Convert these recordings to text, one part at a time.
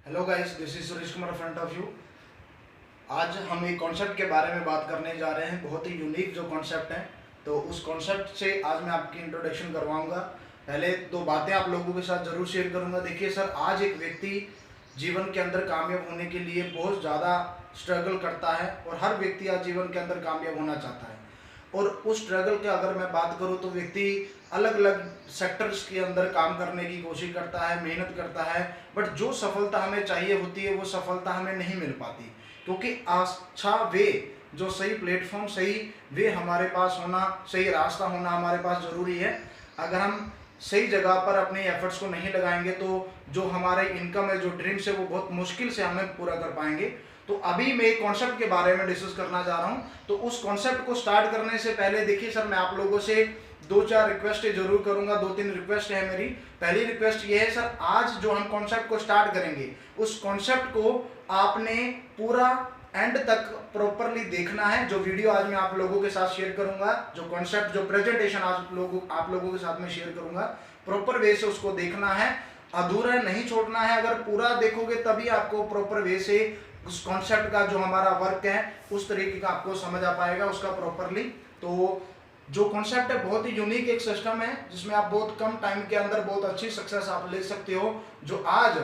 Hello guys, this is Suresh Kumar front of you. आज हम एक कॉन्सेप्ट के बारे में बात करने जा रहे हैं, बहुत ही यूनिक जो कॉन्सेप्ट है। तो उस कॉन्सेप्ट से आज मैं आपकी इंट्रोडक्शन करवाऊंगा। पहले दो बातें आप लोगों के साथ जरूर शेयर करूंगा। देखिए सर, आज एक व्यक्ति जीवन के अंदर कामयाब होने के लिए बहुत ज़्यादा स्ट्रगल करता है और हर व्यक्ति आज जीवन के अंदर कामयाब होना चाहता है। और उस स्ट्रगल की अगर मैं बात करूं तो व्यक्ति अलग अलग सेक्टर्स के अंदर काम करने की कोशिश करता है, मेहनत करता है, बट जो सफलता हमें चाहिए होती है वो सफलता हमें नहीं मिल पाती, क्योंकि अच्छा वे, जो सही प्लेटफॉर्म, सही वे हमारे पास होना, सही रास्ता होना हमारे पास ज़रूरी है। अगर हम सही जगह पर अपने एफर्ट्स को नहीं लगाएंगे तो जो हमारे इनकम है, जो ड्रीम्स है, वो बहुत मुश्किल से हमें पूरा कर पाएंगे। तो अभी मैं एक कॉन्सेप्ट के बारे में डिस्कस करना चाह रहा हूँ। तो उस कॉन्सेप्ट को स्टार्ट करने से पहले देखिए सर, मैं आप लोगों से दो चार रिक्वेस्ट जरूर करूंगा, दो तीन रिक्वेस्ट है मेरी। पहली रिक्वेस्ट ये है सर, आज जो हम कॉन्सेप्ट को स्टार्ट करेंगे उस कॉन्सेप्ट को आपने पूरा एंड तक प्रॉपरली देखना है। जो वीडियो आज मैं आप लोगों के साथ शेयर करूंगा, जो कॉन्सेप्ट, जो प्रेजेंटेशन आप लोगों के साथ में शेयर करूंगा, प्रॉपर वे से उसको देखना है, अधूरा नहीं छोड़ना है। अगर पूरा देखोगे तभी आपको प्रॉपर वे से उस कॉन्सेप्ट का जो हमारा वर्क है उस तरीके का आपको समझ आ पाएगा उसका प्रॉपरली। तो जो कॉन्सेप्ट है बहुत ही यूनिक एक सिस्टम है जिसमें आप बहुत कम टाइम के अंदर बहुत अच्छी सक्सेस आप ले सकते हो। जो आज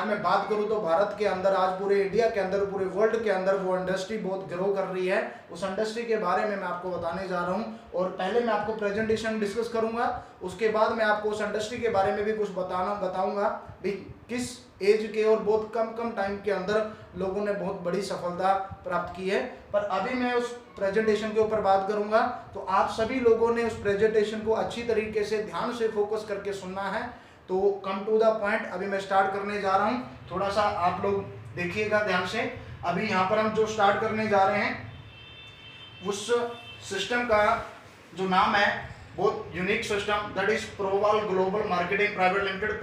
मैं बात करूं तो भारत के अंदर, आज पूरे इंडिया के अंदर, पूरे वर्ल्ड के अंदर वो इंडस्ट्री बहुत ग्रो कर रही है। उस इंडस्ट्री के बारे में मैं आपको बताने जा रहा हूं। और पहले मैं आपको प्रेजेंटेशन डिस्कस करूंगा, उसके बाद मैं आपको उस इंडस्ट्री के बारे में भी कुछ बताऊंगा भी किस एज के और बहुत कम टाइम के अंदर लोगों ने बहुत बड़ी सफलता प्राप्त की है। पर अभी मैं उस प्रेजेंटेशन के ऊपर बात करूंगा, तो आप सभी लोगों ने उस प्रेजेंटेशन को अच्छी तरीके से ध्यान से फोकस करके सुनना है। तो कम टू द पॉइंट अभी मैं स्टार्ट करने जा रहा हूं, थोड़ा सा आप लोग देखिएगा ध्यान से। अभी यहाँ पर हम जो स्टार्ट करने जा रहे हैं उस सिस्टम का जो नाम है, बहुत unique system, that is Powell global marketing private limited.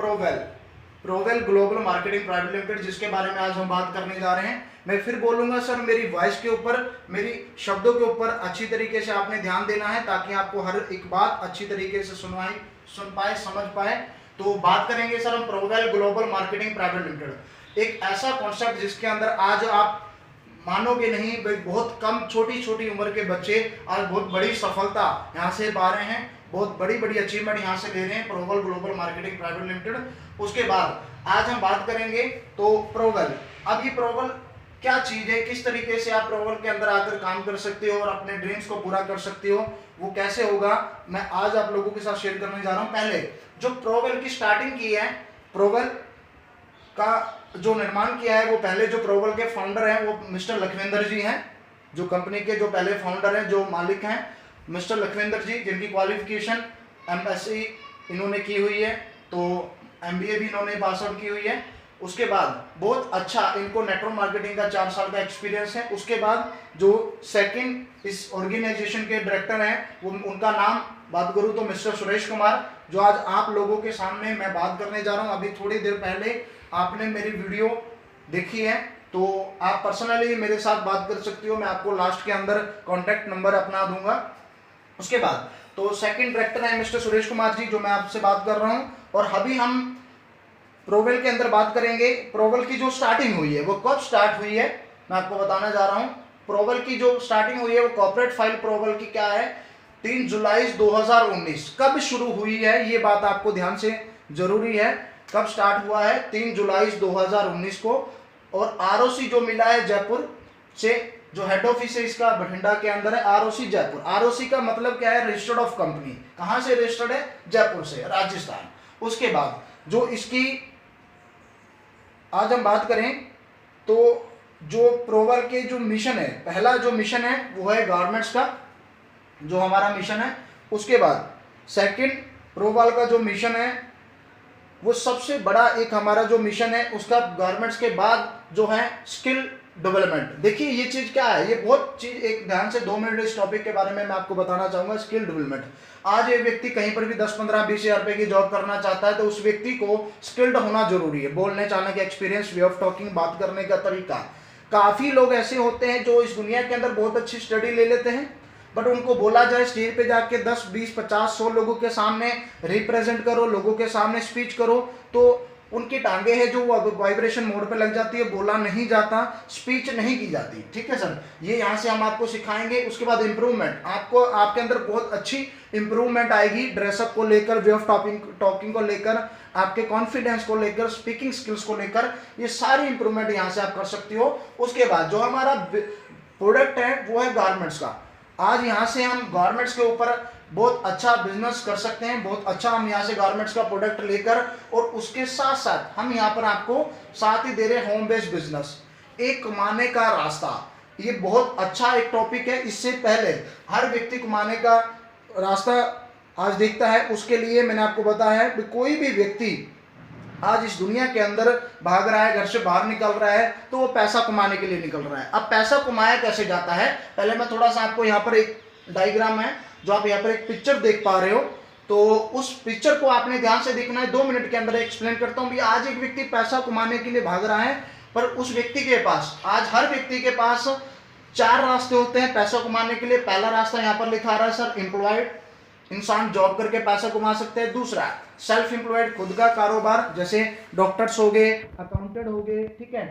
Powell global marketing private limited, जिसके बारे में आज हम बात करने जा रहे हैं। मैं फिर बोलूंगा सर, मेरी वॉइस के ऊपर, मेरी शब्दों के ऊपर अच्छी तरीके से आपने ध्यान देना है ताकि आपको हर एक बात अच्छी तरीके से सुन पाए, समझ पाए। तो बात करेंगे सर हम Powell global marketing private limited, एक ऐसा कॉन्सेप्ट जिसके अंदर आज आप मानोगे नहीं, बहुत कम छोटी उम्र के बच्चे आज बहुत बड़ी सफलता यहाँ से पा रहे हैं, बहुत बड़ी अचीवमेंट यहाँ से ले रहे हैं, Powell global marketing private limited. उसके बाद आज हम बात करेंगे तो प्रोवेल, अब ये प्रोवेल क्या चीज है, किस तरीके से आप प्रोवेल के अंदर आकर काम कर सकते हो और अपने ड्रीम्स को पूरा कर सकते हो, वो कैसे होगा, मैं आज आप लोगों के साथ शेयर करने जा रहा हूं। पहले जो प्रोवेल की स्टार्टिंग की है, प्रोवेल का जो निर्माण किया है, वो पहले जो प्रोवेल के फाउंडर हैं वो मिस्टर लखविंदर जी हैं। जो कंपनी के जो पहले फाउंडर हैं, जो मालिक हैं, मिस्टर लखविंदर जी, जिनकी क्वालिफिकेशन एमएससी इन्होंने की हुई है, तो एमबीए भी इन्होंने पास आउट की हुई है। उसके बाद बहुत अच्छा इनको नेटवर्क मार्केटिंग का 4 साल का एक्सपीरियंस है। उसके बाद जो सेकंड इस ऑर्गेनाइजेशन के डायरेक्टर हैं, वो उनका नाम बात करूं तो मिस्टर सुरेश कुमार, जो आज आप लोगों के सामने मैं बात करने जा रहा हूं। अभी थोड़ी देर पहले आपने मेरी वीडियो देखी है, तो आप पर्सनली मेरे साथ बात कर सकते हो, मैं आपको लास्ट के अंदर कॉन्टैक्ट नंबर अपना दूंगा। उसके बाद तो सेकंड डायरेक्टर है मिस्टर सुरेश कुमार जी, जो मैं आपसे बात कर रहा हूं। और अभी हम प्रोवेल के अंदर बात करेंगे। प्रोवेल की जो स्टार्टिंग हुई है वो कब स्टार्ट हुई है, मैं आपको बताना जा रहा हूं। प्रोवेल की जो स्टार्टिंग हुई है वो कॉर्पोरेट फाइल प्रोवेल की क्या है, 3 जुलाई 2019 कब शुरू हुई है, ये बात आपको ध्यान से जरूरी है। कब स्टार्ट हुआ है, 3 जुलाई 2019 को। और आरओसी जो मिला है जयपुर से, जो हेड ऑफिस है इसका बठिंडा के अंदर है, आरओसी जयपुर। आरओसी का मतलब क्या है, रजिस्टर्ड ऑफ कंपनी। कहां से रजिस्टर्ड है, जयपुर से, राजस्थान। उसके बाद जो इसकी आज हम बात करें तो जो प्रोवेल के जो मिशन है, पहला जो मिशन है वो है गारमेंट्स का, जो हमारा मिशन है। उसके बाद सेकंड प्रोवेल का जो मिशन है वो सबसे बड़ा एक हमारा जो मिशन है उसका गारमेंट्स के बाद जो है स्किल डेवलपमेंट। देखिए ये चीज क्या है, ये बहुत चीज, एक ध्यान से 2 मिनट इस टॉपिक के बारे में मैं आपको बताना चाहूंगा। स्किल डेवलपमेंट, आज एक व्यक्ति कहीं पर भी 10, 15, 20 हजार रुपए की जॉब करना चाहता है तो उस व्यक्ति को स्किल्ड होना जरूरी है। बोलने चालने का एक्सपीरियंस, वे ऑफ टॉकिंग, बात करने का तरीका। काफी लोग ऐसे होते हैं जो इस दुनिया के अंदर बहुत अच्छी स्टडी ले लेते हैं, बट उनको बोला जाए स्टेज पे जाके 10, 20, 50, 100 लोगों के सामने रिप्रेजेंट करो, लोगों के सामने स्पीच करो, तो उनकी टांगे हैं जो वो वाइब्रेशन मोड पे लग जाती है, बोला नहीं जाता, स्पीच नहीं की जाती। ठीक है सर, ये यहाँ से हम आपको सिखाएंगे। उसके बाद इंप्रूवमेंट, आपको आपके अंदर बहुत अच्छी इंप्रूवमेंट आएगी ड्रेसअप को लेकर, वे ऑफ टॉकिंग को लेकर, आपके कॉन्फिडेंस को लेकर, स्पीकिंग स्किल्स को लेकर, ये सारी इंप्रूवमेंट यहाँ से आप कर सकती हो। उसके बाद जो हमारा प्रोडक्ट है वो है गारमेंट्स का। आज यहाँ से हम गारमेंट्स के ऊपर बहुत अच्छा बिजनेस कर सकते हैं, बहुत अच्छा हम यहाँ से गारमेंट्स का प्रोडक्ट लेकर, और उसके साथ साथ हम यहाँ पर आपको साथ ही दे रहे हैं होम बेस्ड बिजनेस, एक कमाने का रास्ता। ये बहुत अच्छा एक टॉपिक है। इससे पहले हर व्यक्ति कमाने का रास्ता आज देखता है, उसके लिए मैंने आपको बताया है कि कोई भी व्यक्ति आज इस दुनिया के अंदर भाग रहा है, घर से बाहर निकल रहा है, तो वो पैसा कमाने के लिए निकल रहा है। अब पैसा कमाया कैसे जाता है, पहले मैं थोड़ा सा आपको यहाँ पर एक डायग्राम है जो आप यहाँ पर एक पिक्चर देख पा रहे हो, तो उस पिक्चर को आपने ध्यान से देखना है। 2 मिनट के अंदर एक्सप्लेन करता हूँ। आज एक व्यक्ति पैसा कमाने के लिए भाग रहा है, पर उस व्यक्ति के पास, आज हर व्यक्ति के पास 4 रास्ते होते हैं पैसा कमाने के लिए। पहला रास्ता यहाँ पर लिखा रहा है सर, एम्प्लॉयड, इंसान जॉब करके पैसा कमा सकते हैं। दूसरा सेल्फ एम्प्लॉयड, खुद का कारोबार, जैसे डॉक्टर्स हो गए, अकाउंटेंट हो गए, ठीक है,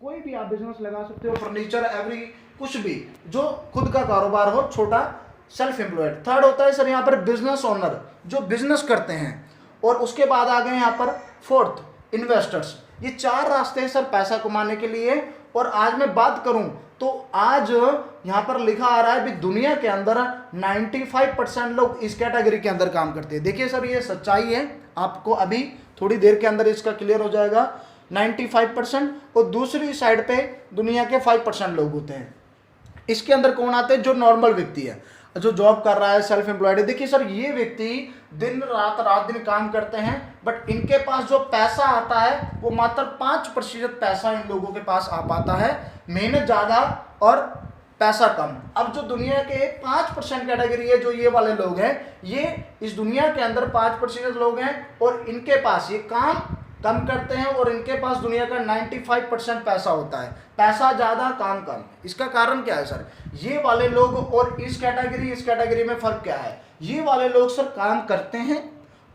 कोई भी आप बिजनेस लगा सकते हो, फर्नीचर, एवरी कुछ भी जो खुद का कारोबार हो, छोटा, सेल्फ एम्प्लॉयड। थर्ड होता है सर यहाँ पर बिजनेस ओनर, जो बिजनेस करते हैं। और उसके बाद आ गए यहाँ पर फोर्थ, इन्वेस्टर्स। ये 4 रास्ते हैं सर पैसा कमाने के लिए। और आज मैं बात करूं तो आज यहाँ पर लिखा आ रहा है भी दुनिया के अंदर 95% लोग इस कैटेगरी के अंदर काम करते हैं। देखिए सर, ये सच्चाई है, आपको अभी थोड़ी देर के अंदर इसका क्लियर हो जाएगा। 95%, और दूसरी साइड पे दुनिया के 5% लोग होते हैं। इसके अंदर कौन आते हैं, जो नॉर्मल व्यक्ति है, जो जॉब कर रहा है, सेल्फ एम्प्लॉयड है। देखिए सर, ये व्यक्ति दिन रात दिन काम करते हैं, बट इनके पास जो पैसा आता है वो मात्र 5% पैसा इन लोगों के पास आ पाता है। मेहनत ज़्यादा और पैसा कम। अब जो दुनिया के 5% कैटेगरी है, जो ये वाले लोग हैं, ये इस दुनिया के अंदर 5% लोग हैं, और इनके पास ये काम कम करते हैं, और इनके पास दुनिया का 95% पैसा होता है। पैसा ज़्यादा, काम कम। इसका कारण क्या है सर, ये वाले लोग और इस कैटेगरी में फ़र्क क्या है। ये वाले लोग सर काम करते हैं,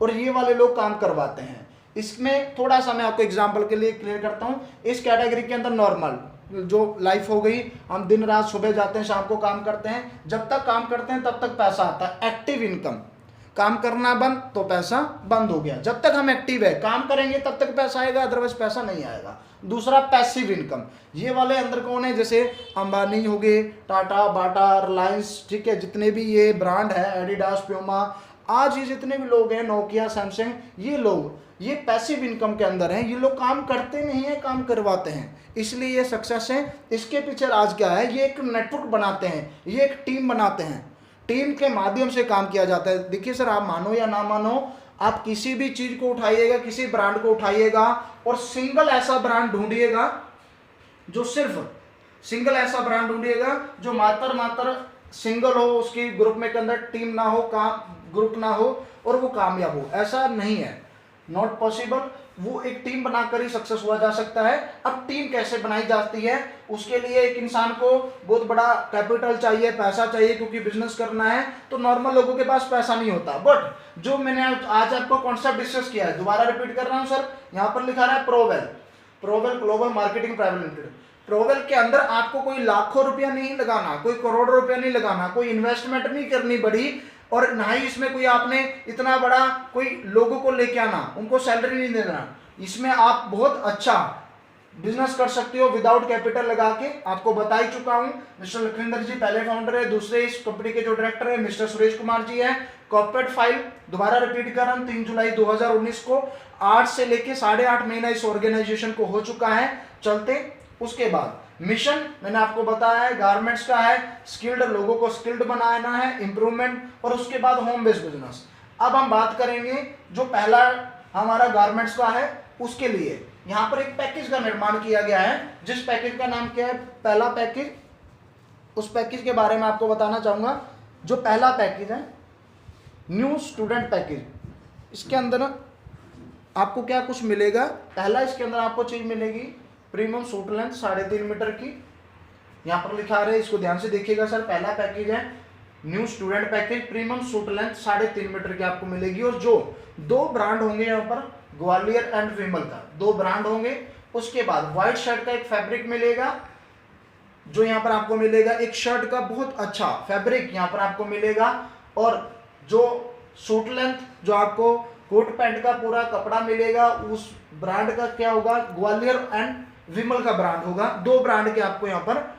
और ये वाले लोग काम करवाते हैं। इसमें थोड़ा सा मैं आपको एग्जांपल के लिए क्लियर करता हूँ। इस कैटेगरी के अंदर नॉर्मल जो लाइफ हो गई, हम दिन रात सुबह जाते हैं, शाम को काम करते हैं, जब तक काम करते हैं तब तक पैसा आता है। एक्टिव इनकम, काम करना बंद तो पैसा बंद हो गया। जब तक हम एक्टिव है, काम करेंगे तब तक पैसा आएगा, अदरवाइज पैसा नहीं आएगा। दूसरा पैसिव इनकम, ये वाले अंदर कौन है, जैसे अंबानी हो गए, टाटा, बाटा, रिलायंस, ठीक है, जितने भी ये ब्रांड है, एडिडास, प्यूमा, आज ये जितने भी लोग हैं, नोकिया, सैमसंग, ये लोग ये पैसिव इनकम के अंदर हैं। ये लोग काम करते नहीं है, काम करवाते हैं, इसलिए ये सक्सेस है। इसके पीछे आज क्या है, ये एक नेटवर्क बनाते हैं, ये एक टीम बनाते हैं, टीम के माध्यम से काम किया जाता है। देखिए सर, आप मानो या ना मानो, आप किसी भी चीज को उठाइएगा, किसी ब्रांड को उठाइएगा, और सिंगल ऐसा ब्रांड ढूंढिएगा जो सिर्फ सिंगल ऐसा ब्रांड ढूंढिएगा जो मात्र सिंगल हो, उसकी ग्रुप में के अंदर टीम ना हो, काम ग्रुप ना हो, और वो कामयाब हो। ऐसा नहीं है, नॉट पॉसिबल। वो एक टीम बनाकर ही सक्सेस हुआ जा सकता है। अब टीम कैसे बनाई जाती है, उसके लिए एक इंसान को बहुत बड़ा कैपिटल चाहिए, पैसा चाहिए, क्योंकि बिजनेस करना है तो नॉर्मल लोगों के पास पैसा नहीं होता। बट जो मैंने आज आपको कॉन्सेप्ट डिस्कस किया है, दोबारा रिपीट कर रहा हूं सर, यहाँ पर लिखा रहा है Powell global marketing private limited. Powell के अंदर आपको कोई लाखों रुपया नहीं लगाना, कोई करोड़ रुपया नहीं लगाना, कोई इन्वेस्टमेंट नहीं करनी बड़ी, और ना ही इसमें कोई आपने इतना बड़ा कोई लोगों को लेके आना, उनको सैलरी नहीं देना। इसमें आप बहुत अच्छा बिजनेस कर सकते हो विदाउट कैपिटल लगा के। आपको बता ही चुका हूं, मिस्टर लखविंदर जी पहले फाउंडर है, दूसरे इस कंपनी के जो डायरेक्टर है मिस्टर सुरेश कुमार जी है। कॉर्पोरेट फाइल दोबारा रिपीट कर रहा हूं, 3 जुलाई 2019 को 8 से लेके 8.5 महीना इस ऑर्गेनाइजेशन को हो चुका है चलते। उसके बाद मिशन मैंने आपको बताया है, गारमेंट्स का है, स्किल्ड लोगों को स्किल्ड बनाना है, इंप्रूवमेंट, और उसके बाद होम बेस्ड बिजनेस। अब हम बात करेंगे जो पहला हमारा गारमेंट्स का है, उसके लिए यहाँ पर एक पैकेज का निर्माण किया गया है, जिस पैकेज का नाम क्या है, पहला पैकेज। उस पैकेज के बारे में आपको बताना चाहूँगा। जो पहला पैकेज है न्यू स्टूडेंट पैकेज, इसके अंदर आपको क्या कुछ मिलेगा। पहला इसके अंदर आपको चीज मिलेगी प्रीमियम सूट लेंथ 3.5 मीटर की, यहाँ पर लिखा रहे, इसको ध्यान से देखिएगा सर। पहला पैकेज है new student package, premium suit length 3.5 metre की आपको मिलेगी। और जो 2 ब्रांड होंगे यहाँ पर, ग्वालियर एंड विमल का, 2 ब्रांड होंगे। उसके बाद व्हाइट शर्ट का एक फैब्रिक मिलेगा, जो यहाँ पर आपको मिलेगा एक शर्ट का बहुत अच्छा फैब्रिक यहाँ पर आपको मिलेगा। और जो सूट लेंथ, जो आपको कोट पैंट का पूरा कपड़ा मिलेगा, उस ब्रांड का क्या होगा, ग्वालियर एंड विमल का ब्रांड होगा। 2 ब्रांड के आपको यहाँ पर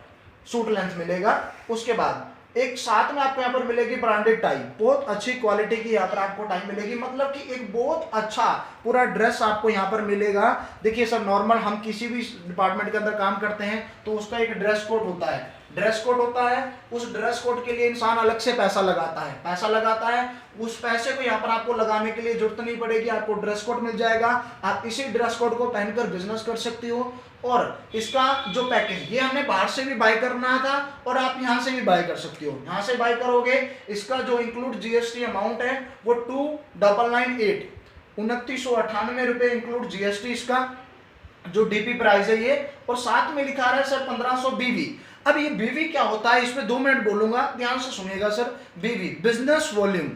सूट लेंथ मिलेगा। उसके बाद एक साथ में आपको यहाँ पर मिलेगी ब्रांडेड टाई, बहुत अच्छी क्वालिटी की यहाँ पर आपको टाई मिलेगी, मतलब कि एक बहुत अच्छा पूरा ड्रेस आपको यहाँ पर मिलेगा। देखिए सर, नॉर्मल हम किसी भी डिपार्टमेंट के अंदर काम करते हैं तो उसका एक ड्रेस कोड होता है, ड्रेस कोड होता है। उस ड्रेस कोड के लिए इंसान अलग से पैसा लगाता है। उस पैसे को यहाँ पर आपको लगाने के लिए जरूरत नहीं पड़ेगी, आपको ड्रेस कोड मिल जाएगा। आप इसी ड्रेस कोड को पहनकर बिजनेस कर सकती हो। और इसका जो पैकेज, ये हमने बाहर से भी बाय करना था और आप यहाँ से भी बाय कर सकती हो। यहाँ से बाय करोगे, इसका जो इंक्लूड जीएसटी अमाउंट है वो 2998 2998 रुपए इंक्लूड जीएसटी, इसका जो डीपी प्राइस है ये। और साथ में लिखा रहा है सर 1500 बीवी। अब ये बीवी क्या होता है, इसमें 2 मिनट बोलूंगा, ध्यान से सुनिएगा सर। बीवी बिजनेस वॉल्यूम,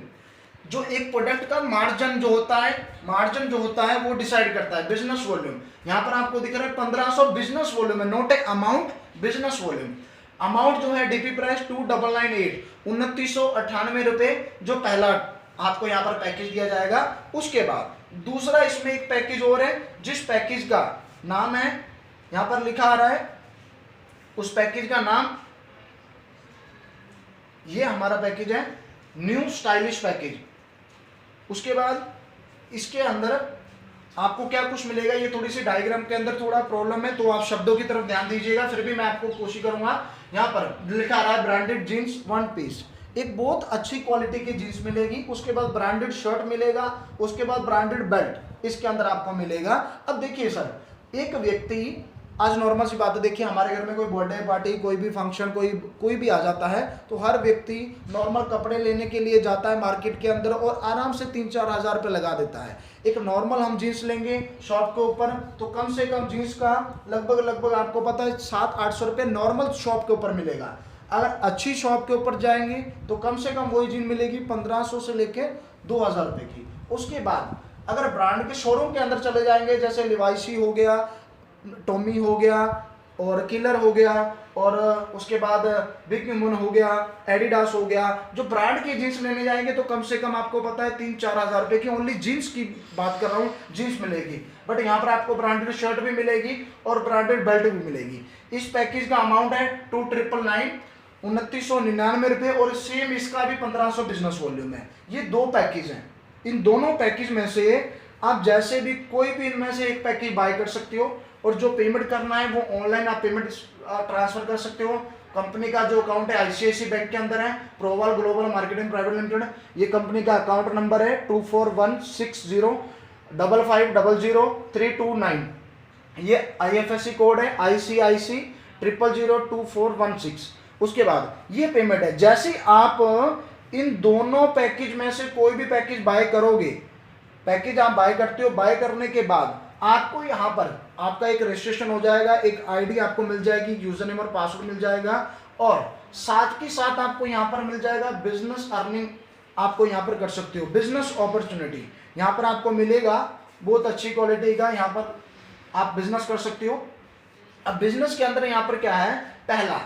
जो एक प्रोडक्ट का मार्जिन जो होता है वो डिसाइड करता है बिजनेस वॉल्यूम। यहाँ पर आपको दिख रहा है 1500 बिजनेस वॉल्यूम है, नोट ए अमाउंट, बिजनेस वॉल्यूम। अमाउंट जो है डीपी प्राइस 2998 2998 रुपए, जो पहला आपको यहाँ पर पैकेज दिया जाएगा। उसके बाद दूसरा इसमें एक पैकेज और है, जिस पैकेज का नाम है, यहाँ पर लिखा आ रहा है, उस पैकेज का नाम, ये हमारा पैकेज है न्यू स्टाइलिश पैकेज। उसके बाद इसके अंदर आपको क्या कुछ मिलेगा, ये थोड़ी सी डायग्राम के अंदर थोड़ा प्रॉब्लम है तो आप शब्दों की तरफ ध्यान दीजिएगा, फिर भी मैं आपको कोशिश करूंगा। यहाँ पर लिखा आ रहा है ब्रांडेड जीन्स 1 पीस, एक बहुत अच्छी क्वालिटी की जीन्स मिलेगी। उसके बाद ब्रांडेड शर्ट मिलेगा, उसके बाद ब्रांडेड बेल्ट इसके अंदर आपको मिलेगा। अब देखिए सर, एक व्यक्ति, आज नॉर्मल सी बात है, देखिए हमारे घर में कोई बर्थडे पार्टी, कोई भी फंक्शन, कोई भी आ जाता है तो हर व्यक्ति नॉर्मल कपड़े लेने के लिए जाता है मार्केट के अंदर और आराम से 3-4 हज़ार रुपये लगा देता है। एक नॉर्मल हम जीन्स लेंगे शॉप के ऊपर तो कम से कम जीन्स का लगभग आपको पता है 700-800 रुपये नॉर्मल शॉप के ऊपर मिलेगा। अगर अच्छी शॉप के ऊपर जाएंगे तो कम से कम वही जीन मिलेगी 1500 से लेकर 2000 रुपये की। उसके बाद अगर ब्रांड के शोरूम के अंदर चले जाएंगे, जैसे लिवाइसी हो गया, टॉमी हो गया और किलर हो गया, और उसके बाद बिग मून हो गया, एडिडास हो गया, जो ब्रांड की जीन्स लेने जाएंगे तो कम से कम आपको पता है 3-4 हज़ार रुपये की ओनली जीन्स की बात कर रहा हूँ, जीन्स मिलेगी। बट यहाँ पर आपको ब्रांडेड शर्ट भी मिलेगी और ब्रांडेड बेल्ट भी मिलेगी। इस पैकेज का अमाउंट है 2999 2999 रुपये और सेम इसका भी 1500 बिजनेस वॉल्यूम है। ये 2 पैकेज हैं। इन दोनों पैकेज में से आप जैसे भी कोई भी इनमें से एक पैकेज बाय कर सकते हो और जो पेमेंट करना है वो ऑनलाइन आप पेमेंट ट्रांसफर कर सकते हो। कंपनी का जो अकाउंट है आईसीआईसीआई बैंक के अंदर है, प्रोवाल ग्लोबल मार्केटिंग प्राइवेट लिमिटेड, ये कंपनी का अकाउंट नंबर है 241605500329। ये आईएफएससी कोड है ICIC 0002416। उसके बाद ये पेमेंट है, जैसे आप इन दोनों पैकेज में से कोई भी पैकेज बाय करोगे, पैकेज आप बाय करते हो, बाय करने के बाद आपको यहाँ पर आपका एक रजिस्ट्रेशन हो जाएगा, एक आईडी आपको मिल जाएगी, यूजर नेम और पासवर्ड मिल जाएगा, और साथ के साथ आपको यहाँ पर मिल जाएगा बिजनेस अर्निंग, आपको यहाँ पर कर सकते हो बिजनेस अपॉर्चुनिटी, यहाँ पर आपको मिलेगा बहुत अच्छी क्वालिटी का, यहाँ पर आप बिजनेस कर सकते हो। अब बिजनेस के अंदर यहाँ पर क्या है, पहला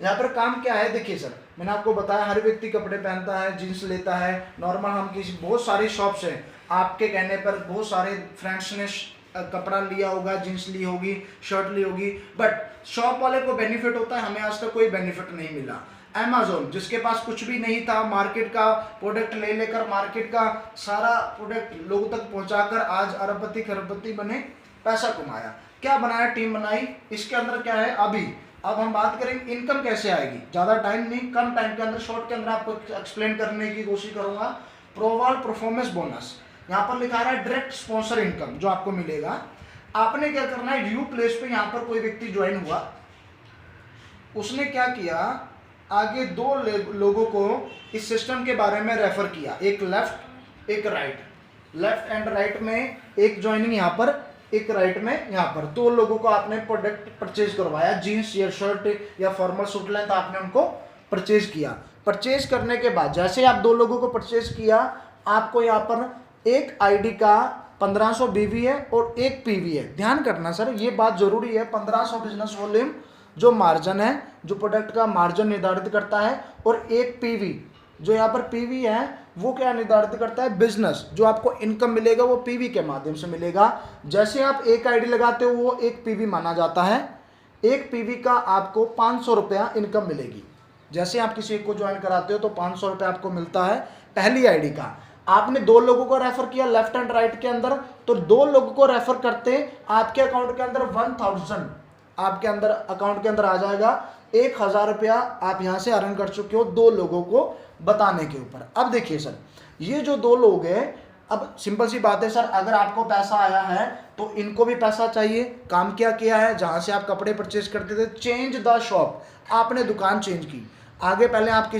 यहाँ पर काम क्या है, देखिए सर मैंने आपको बताया हर व्यक्ति कपड़े पहनता है, जीन्स लेता है, नॉर्मल हम किसी बहुत सारी शॉप्स हैं, आपके कहने पर बहुत सारे फ्रेंड्स ने कपड़ा लिया होगा, जीन्स ली होगी, शर्ट ली होगी, बट शॉप वाले को बेनिफिट होता है, हमें आज तक कोई बेनिफिट नहीं मिला। अमेज़न जिसके पास कुछ भी नहीं था, मार्केट का प्रोडक्ट ले लेकर मार्केट का सारा प्रोडक्ट लोगों तक पहुंचाकर आज अरबपति खरबपति बने, पैसा कमाया, क्या बनाया, टीम बनाई। इसके अंदर क्या है, अब हम बात करेंगे इनकम कैसे आएगी, ज़्यादा टाइम नहीं, कम टाइम के अंदर, शॉर्ट के अंदर आपको एक्सप्लेन करने की कोशिश करूंगा। प्रोवाल परफॉर्मेंस बोनस, यहाँ पर लिखा रहा है डायरेक्ट स्पॉन्सर इनकम जो आपको मिलेगा। आपने क्या करना है, ड्यू प्लेस पे यहाँ पर कोई व्यक्ति ज्वाइन हुआ, उसने क्या किया, आगे 2 लोगों को इस सिस्टम के बारे में रेफर किया, एक लेफ्ट एक राइट, लेफ्ट एंड राइट में एक ज्वाइनिंग यहाँ पर, एक राइट में यहाँ पर, 2 लोगों को आपने प्रोडक्ट परचेज करवाया, जीन्स या शर्ट या फॉर्मल सूट लेंथ आपने उनको परचेज किया। परचेज करने के बाद जैसे आप 2 लोगों को परचेज किया, आपको यहाँ पर एक आईडी का 1500 बीवी है और 1 पीवी है। ध्यान करना सर, ये बात जरूरी है। 1500 बिजनेस वॉल्यूम जो मार्जिन है, जो प्रोडक्ट का मार्जिन निर्धारित करता है, और 1 पीवी जो यहाँ पर पीवी है वो क्या निर्धारित करता है, बिजनेस। जो आपको इनकम मिलेगा वो पीवी के माध्यम से मिलेगा। जैसे आप एक आईडी लगाते हो वो 1 पीवी माना जाता है। 1 पीवी का आपको 500 रुपया इनकम मिलेगी। जैसे आप किसी को ज्वाइन कराते हो तो 500 रुपया आपको मिलता है पहली आईडी का। आपने 2 लोगों को रेफर किया लेफ्ट एंड राइट के अंदर, तो 2 लोगों को रेफर करते आपके अकाउंट के अंदर 1000 आपके अंदर अकाउंट के अंदर आ जाएगा। 1000 रुपया आप यहां से अर्न कर चुके हो 2 लोगों को बताने के ऊपर। अब देखिए सर, ये जो 2 लोग हैं, अब सिंपल सी बात है सर, अगर आपको पैसा आया है तो इनको भी पैसा चाहिए। काम क्या किया है, जहां से आप कपड़े परचेज करते थे, चेंज द शॉप, आपने दुकान चेंज की। आगे पहले आप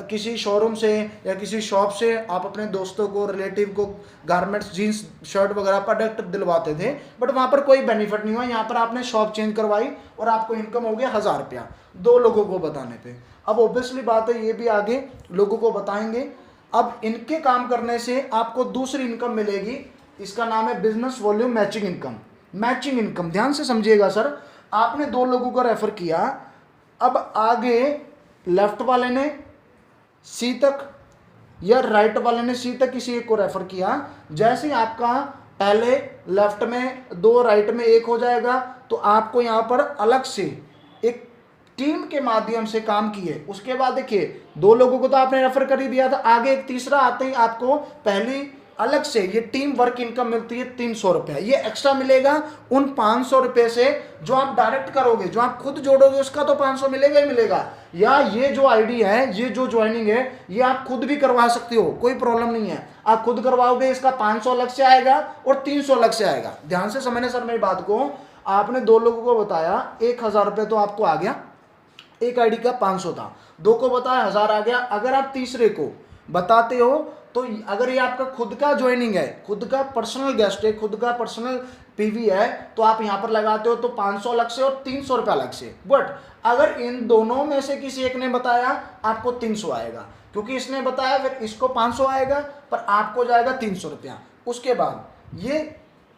किसी शोरूम से या किसी शॉप से आप अपने दोस्तों को, रिलेटिव को गारमेंट्स, जीन्स, शर्ट वगैरह प्रोडक्ट दिलवाते थे, बट वहाँ पर कोई बेनिफिट नहीं हुआ। यहाँ पर आपने शॉप चेंज करवाई और आपको इनकम हो गया 1000 रुपया 2 लोगों को बताने पे। अब ऑब्वियसली बात है, ये भी आगे लोगों को बताएंगे। अब इनके काम करने से आपको दूसरी इनकम मिलेगी, इसका नाम है business volume matching income. Matching income ध्यान से समझिएगा सर, आपने 2 लोगों को रेफर किया, अब आगे लेफ्ट वाले ने सी तक या राइट वाले ने सी तक किसी एक को रेफर किया। जैसे ही आपका पहले लेफ्ट में 2, राइट में 1 हो जाएगा, तो आपको यहाँ पर अलग से एक टीम के माध्यम से काम किए। उसके बाद देखिए 2 लोगों को तो आपने रेफर कर ही दिया था, आगे एक तीसरा आते ही आपको पहली अलग से ये टीम वर्क इनकम मिलती है 300 रुपया। ये एक्स्ट्रा मिलेगा उन 500 रुपये से जो आप डायरेक्ट करोगे, जो आप खुद जोड़ोगे उसका तो 500 मिलेगा ही मिलेगा। या ये जो आईडी है, ये जो ज्वाइनिंग है, ये आप खुद भी करवा सकते हो, कोई प्रॉब्लम नहीं है। आप खुद करवाओगे, इसका 500 अलग से आएगा और 300 अलग से आएगा। ध्यान से समझने सर मेरी बात को, आपने 2 लोगों को बताया 1000 रुपये तो आपको आ गया, एक आईडी का 500 था, 2 को बताया 1000 आ गया। अगर आप तीसरे को बताते हो तो अगर ये आपका खुद का ज्वाइनिंग है, खुद का पर्सनल गेस्ट है, खुद का पर्सनल पीवी है, तो आप यहाँ पर लगाते हो तो 500 अलग से और 300 रुपया अलग से। बट अगर इन दोनों में से किसी एक ने बताया, आपको 300 आएगा, क्योंकि इसने बताया फिर इसको 500 आएगा, पर आपको जाएगा 300 रुपया। उसके बाद ये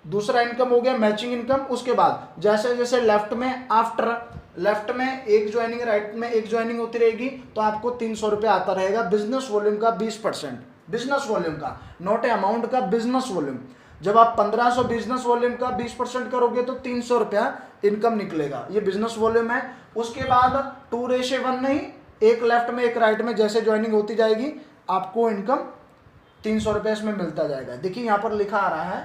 दूसरा इनकम हो गया मैचिंग इनकम। उसके बाद जैसे जैसे लेफ्ट में आफ्टर लेफ्ट में 1 ज्वाइनिंग, राइट में 1 ज्वाइनिंग होती रहेगी, तो आपको 300 रुपया आता रहेगा बिजनेस वॉल्यूम का 20%, बिजनेस वॉल्यूम का, नॉट ए अमाउंट का, बिजनेस वॉल्यूम। जब आप 1500 बिजनेस वॉल्यूम का 20% करोगे तो 300 रुपया इनकम निकलेगा, ये बिजनेस वॉल्यूम है। उसके बाद 2:1 नहीं, 1 लेफ्ट में 1 राइट में जैसे ज्वाइनिंग होती जाएगी, आपको इनकम 300 रुपये इसमें मिलता जाएगा। देखिए यहाँ पर लिखा आ रहा है,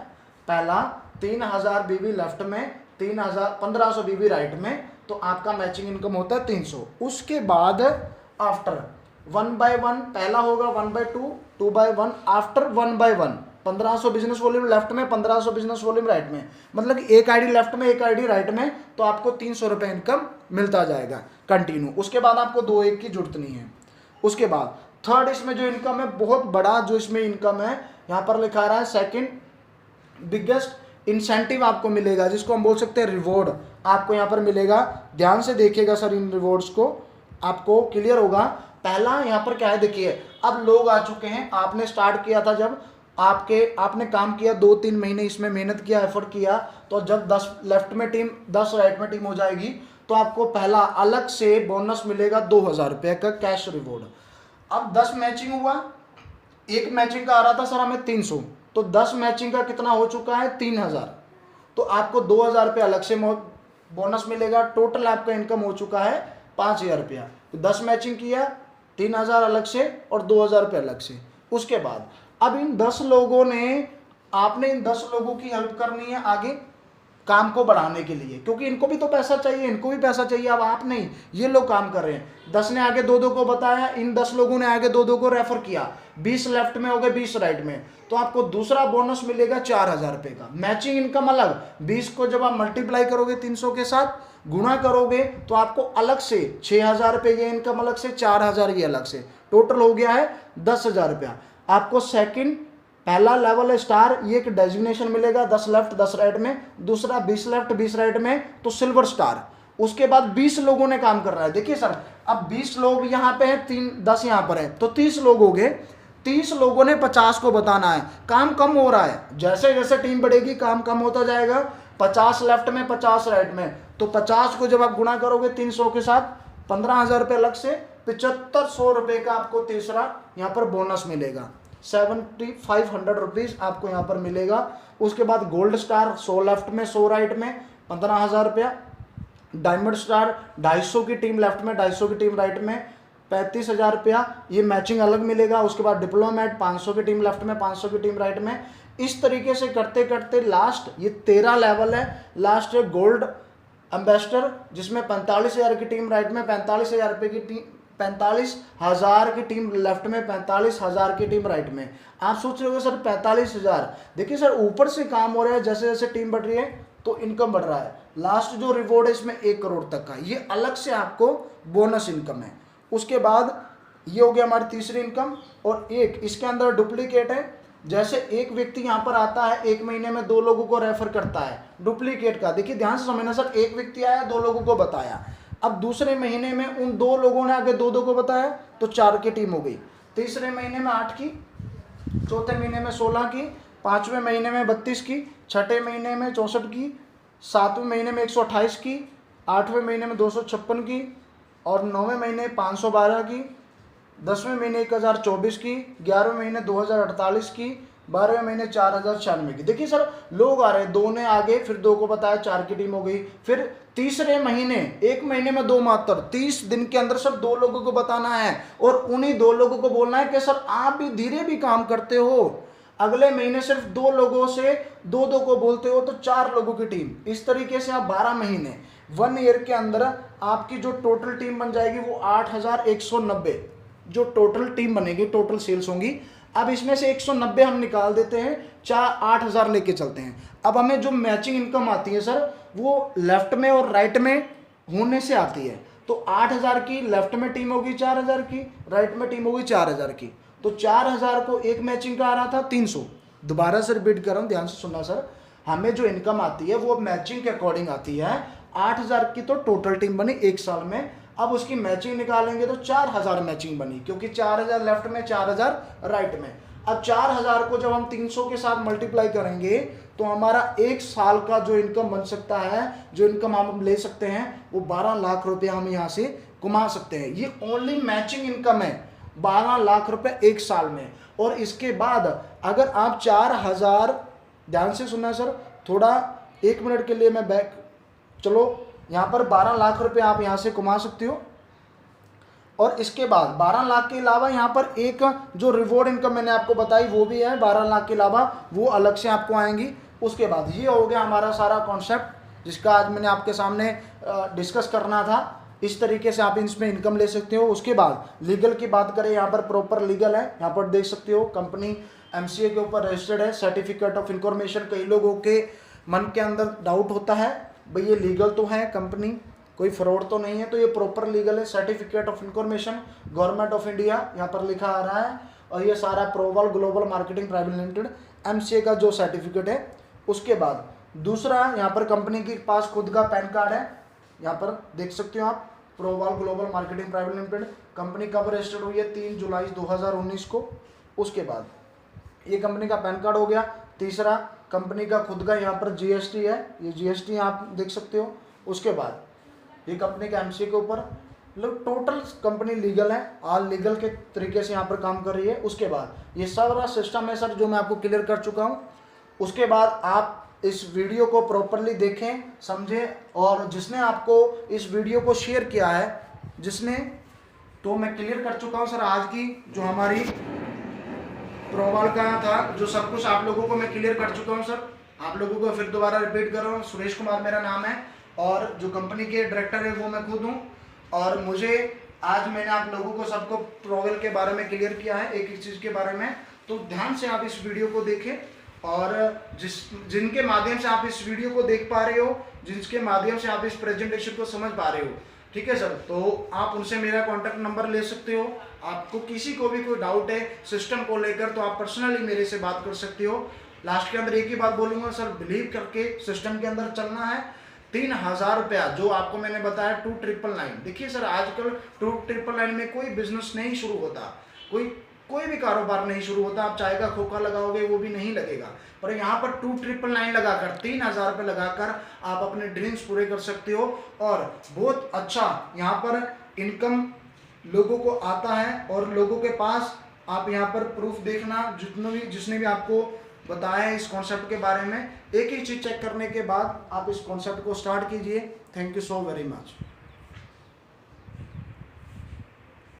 पहला 3000 बीवी लेफ्ट में, 1500 बीवी राइट में, तो आपका मैचिंग इनकम होता है 300। उसके बाद आफ्टर 1 by 1, पहला होगा 1 by 2, 2 by 1, after 1 by 1, 1500 business volume left में, 1500 बिजनेस वॉल्यूम राइट में, मतलब एक आईडी लेफ्ट में 1 आईडी राइट में, तो आपको 300 रुपये इनकम मिलता जाएगा कंटिन्यू। उसके बाद आपको 2-1 की जरूरत नहीं है। उसके बाद थर्ड इसमें जो इनकम है, बहुत बड़ा जो इसमें इनकम है, यहाँ पर लिखा रहा है सेकंड बिगेस्ट इंसेंटिव आपको मिलेगा, जिसको हम बोल सकते हैं रिवॉर्ड, आपको यहाँ पर मिलेगा। ध्यान से देखिएगा सर, इन रिवॉर्ड्स को आपको क्लियर होगा। पहला यहाँ पर क्या है, देखिए अब लोग आ चुके हैं, आपने स्टार्ट किया था जब आपने काम किया 2-3 महीने, इसमें मेहनत किया, एफर्ट किया, तो जब 10 लेफ्ट में टीम 10 राइट में टीम हो जाएगी, तो आपको पहला अलग से बोनस मिलेगा 2000 रुपये का कैश रिवॉर्ड। अब 10 मैचिंग हुआ, एक मैचिंग का आ रहा था सर हमें 300, तो 10 मैचिंग का कितना हो चुका है 3000, तो आपको 2000 रुपये अलग से बोनस मिलेगा। टोटल आपका इनकम हो चुका है 5000 रुपया। तो 10 मैचिंग किया, 3000 अलग से और 2000 रुपये अलग से। उसके बाद अब इन 10 लोगों ने, आपने इन 10 लोगों की हेल्प करनी है आगे काम को बढ़ाने के लिए, क्योंकि इनको भी तो पैसा चाहिए, इनको भी पैसा चाहिए। अब आप नहीं, ये लोग काम कर रहे हैं। 10 ने आगे 2-2 को बताया, इन 10 लोगों ने आगे 2-2 को रेफर किया, 20 लेफ्ट में हो गए, 20 राइट में, तो आपको दूसरा बोनस मिलेगा 4000 रुपये का। मैचिंग इनकम अलग, 20 को जब आप मल्टीप्लाई करोगे 300 के साथ, गुणा करोगे, तो आपको अलग से 6000 रुपये ये इनकम अलग से, 4000 ये अलग से, टोटल हो गया है 10,000 रुपया। आपको सेकंड पहला लेवल है स्टार, ये एक डेजिग्नेशन मिलेगा 10 लेफ्ट 10 राइट में, दूसरा 20 लेफ्ट 20 राइट में, तो सिल्वर स्टार। उसके बाद 20 लोगों ने काम कर रहा है। देखिए सर, अब 20 लोग यहाँ पे हैं, 10 यहाँ पर है, तो 30 लोग हो गए। 30 लोगों ने 50 को बताना है। काम कम हो रहा है, जैसे जैसे टीम बढ़ेगी काम कम होता जाएगा। 50 लेफ्ट में 50 राइट में, तो 50 को जब आप गुणा करोगे 300 के साथ 15,000 रुपये अलग से, 7500 रुपये का आपको तीसरा यहाँ पर बोनस मिलेगा। 7500 रुपीज़ आपको यहाँ पर मिलेगा। उसके बाद गोल्ड स्टार 100 लेफ्ट में 100 राइट में 15,000 रुपया। डायमंड स्टार 250 की टीम लेफ्ट में 250 की टीम राइट में 35,000 रुपया, ये मैचिंग अलग मिलेगा। उसके बाद डिप्लोमेट 500 की टीम लेफ्ट में 500 की टीम राइट में। इस तरीके से करते करते लास्ट ये 13 लेवल है। लास्ट है गोल्ड एम्बेसडर, जिसमें 45,000 की टीम राइट में 45,000 रुपये की टीम, 45,000 की टीम लेफ्ट में 45,000 की टीम राइट में। आप सोच रहे हो सर 45,000, देखिए सर ऊपर से काम हो रहा है, जैसे जैसे टीम बढ़ रही है तो इनकम बढ़ रहा है। लास्ट जो रिवॉर्ड है इसमें 1 करोड़ तक का, ये अलग से आपको बोनस इनकम है। उसके बाद ये हो गया हमारी तीसरी इनकम। और एक इसके अंदर डुप्लीकेट है, जैसे एक व्यक्ति यहाँ पर आता है 1 महीने में 2 लोगों को रेफर करता है डुप्लीकेट का। देखिए ध्यान से समझना सर, एक व्यक्ति आया 2 लोगों को बताया, अब दूसरे महीने में उन 2 लोगों ने आगे 2 को बताया तो 4 की टीम हो गई। तीसरे महीने में 8 की, चौथे महीने में 16 की, 5वें महीने में 32 की, 6ठे महीने में 64 की, 7वें महीने में 128 की, 8वें महीने में 256 की, और 9वें महीने 512 की, 10वें महीने 1024 की, 11वें महीने 2048 की, 12वें महीने 4096 की। देखिए सर लोग आ रहे हैं, 2 ने आगे फिर 2 को बताया, 4 की टीम हो गई। फिर तीसरे महीने, 1 महीने में 2 मात्र, 30 दिन के अंदर सर 2 लोगों को बताना है और उन्हीं 2 लोगों को बोलना है कि सर आप भी धीरे भी काम करते हो। अगले महीने सिर्फ 2 लोगों से 2 को बोलते हो तो 4 लोगों की टीम। इस तरीके से आप 12 महीने 1 ईयर के अंदर आपकी जो टोटल टीम बन जाएगी वो 8,190 जो टोटल टीम बनेगी, टोटल सेल्स होंगी। अब इसमें से 190 हम निकाल देते हैं, 8,000 लेके चलते हैं। अब हमें जो मैचिंग इनकम आती है सर वो लेफ्ट में और राइट में होने से आती है। तो 8,000 की लेफ्ट में टीम होगी, 4,000 की राइट में टीम होगी 4,000 की। तो 4,000 को एक मैचिंग का आ रहा था 300। दोबारा से रिपीट कर रहा हूँ, ध्यान से सुनना सर, हमें जो इनकम आती है वो मैचिंग के अकॉर्डिंग आती है। 8,000 की तो टोटल टीम बनी 1 साल में, अब उसकी मैचिंग निकालेंगे तो 4,000 मैचिंग बनी, क्योंकि 4,000 लेफ्ट में 4,000 राइट में। अब 4,000 को जब हम 300 के साथ मल्टीप्लाई करेंगे तो हमारा 1 साल का जो इनकम बन सकता है, जो इनकम हम ले सकते हैं वो 12 लाख रुपए हम यहाँ से कमा सकते हैं। ये ओनली मैचिंग इनकम है, 12 लाख रुपए 1 साल में। और इसके बाद अगर आप 4,000, ध्यान से सुनना सर, थोड़ा 1 मिनट के लिए मैं बैक, चलो यहाँ पर 12 लाख रुपए आप यहाँ से कमा सकते हो। और इसके बाद 12 लाख के अलावा यहाँ पर एक जो रिवॉर्ड इनकम मैंने आपको बताई वो भी है 12 लाख के अलावा, वो अलग से आपको आएंगी। उसके बाद ये हो गया हमारा सारा कॉन्सेप्ट जिसका आज मैंने आपके सामने डिस्कस करना था। इस तरीके से आप इसमें इनकम ले सकते हो। उसके बाद लीगल की बात करें, यहाँ पर प्रॉपर लीगल है, यहाँ पर देख सकते हो कंपनी MCA के ऊपर रजिस्टर्ड है, सर्टिफिकेट ऑफ इंफॉर्मेशन। कई लोगों के मन के अंदर डाउट होता है भाई ये लीगल तो है कंपनी, कोई फ्रॉड तो नहीं है, तो ये प्रॉपर लीगल है। Certificate of information Government of India यहाँ पर लिखा आ रहा है। और ये सारा Proval global marketing private limited MCA का जो सर्टिफिकेट है। उसके बाद दूसरा यहाँ पर कंपनी के पास खुद का पैन कार्ड है, यहाँ पर देख सकते हो आप, Proval global marketing private limited. Company कब रजिस्टर्ड हुई है? 3 जुलाई 2019 को। उसके बाद ये कंपनी का पैन कार्ड हो गया। तीसरा कंपनी का खुद का यहाँ पर GST है, ये GST आप देख सकते हो। उसके बाद ये कंपनी का MCA के ऊपर, मतलब टोटल कंपनी लीगल है, ऑल लीगल के तरीके से यहाँ पर काम कर रही है। उसके बाद ये सारा सिस्टम है सर जो मैं आपको क्लियर कर चुका हूँ। उसके बाद आप इस वीडियो को प्रॉपरली देखें, समझें, और जिसने आपको इस वीडियो को शेयर किया है, जिसने, तो मैं क्लियर कर चुका हूँ सर आज की जो हमारी प्रोवाल का था, जो सब कुछ आप लोगों को मैं क्लियर कर चुका हूँ सर। आप लोगों को फिर दोबारा रिपीट कर रहा हूँ। सुरेश कुमार मेरा नाम है और जो कंपनी के डायरेक्टर है वो मैं खुद हूँ। और मुझे आज मैंने आप लोगों को सबको प्रोवाल के बारे में क्लियर किया है, एक एक चीज़ के बारे में। तो ध्यान से आप इस वीडियो को देखें, और जिनके माध्यम से आप इस वीडियो को देख पा रहे हो, जिसके माध्यम से आप इस प्रेजेंटेशन को समझ पा रहे हो, ठीक है सर, तो आप उनसे मेरा कॉन्टैक्ट नंबर ले सकते हो। आपको किसी को भी कोई डाउट है सिस्टम को लेकर तो आप पर्सनली मेरे से बात कर सकते हो। लास्ट के अंदर एक ही बात बोलूँगा सर, बिलीव करके सिस्टम के अंदर चलना है। 3,000 रुपया जो आपको मैंने बताया 2,999। देखिए सर आजकल 2,999 में कोई बिजनेस नहीं शुरू होता, कोई कोई भी कारोबार नहीं शुरू होता। आप चाय का खोखा लगाओगे वो भी नहीं लगेगा, पर यहाँ पर 2999 लगाकर 3000 रुपये लगाकर आप अपने ड्रीम्स पूरे कर सकते हो। और बहुत अच्छा यहाँ पर इनकम लोगों को आता है, और लोगों के पास आप यहाँ पर प्रूफ देखना, जिसने भी आपको बताया है इस कॉन्सेप्ट के बारे में, एक ही चीज़ चेक करने के बाद आप इस कॉन्सेप्ट को स्टार्ट कीजिए। Thank you so very much.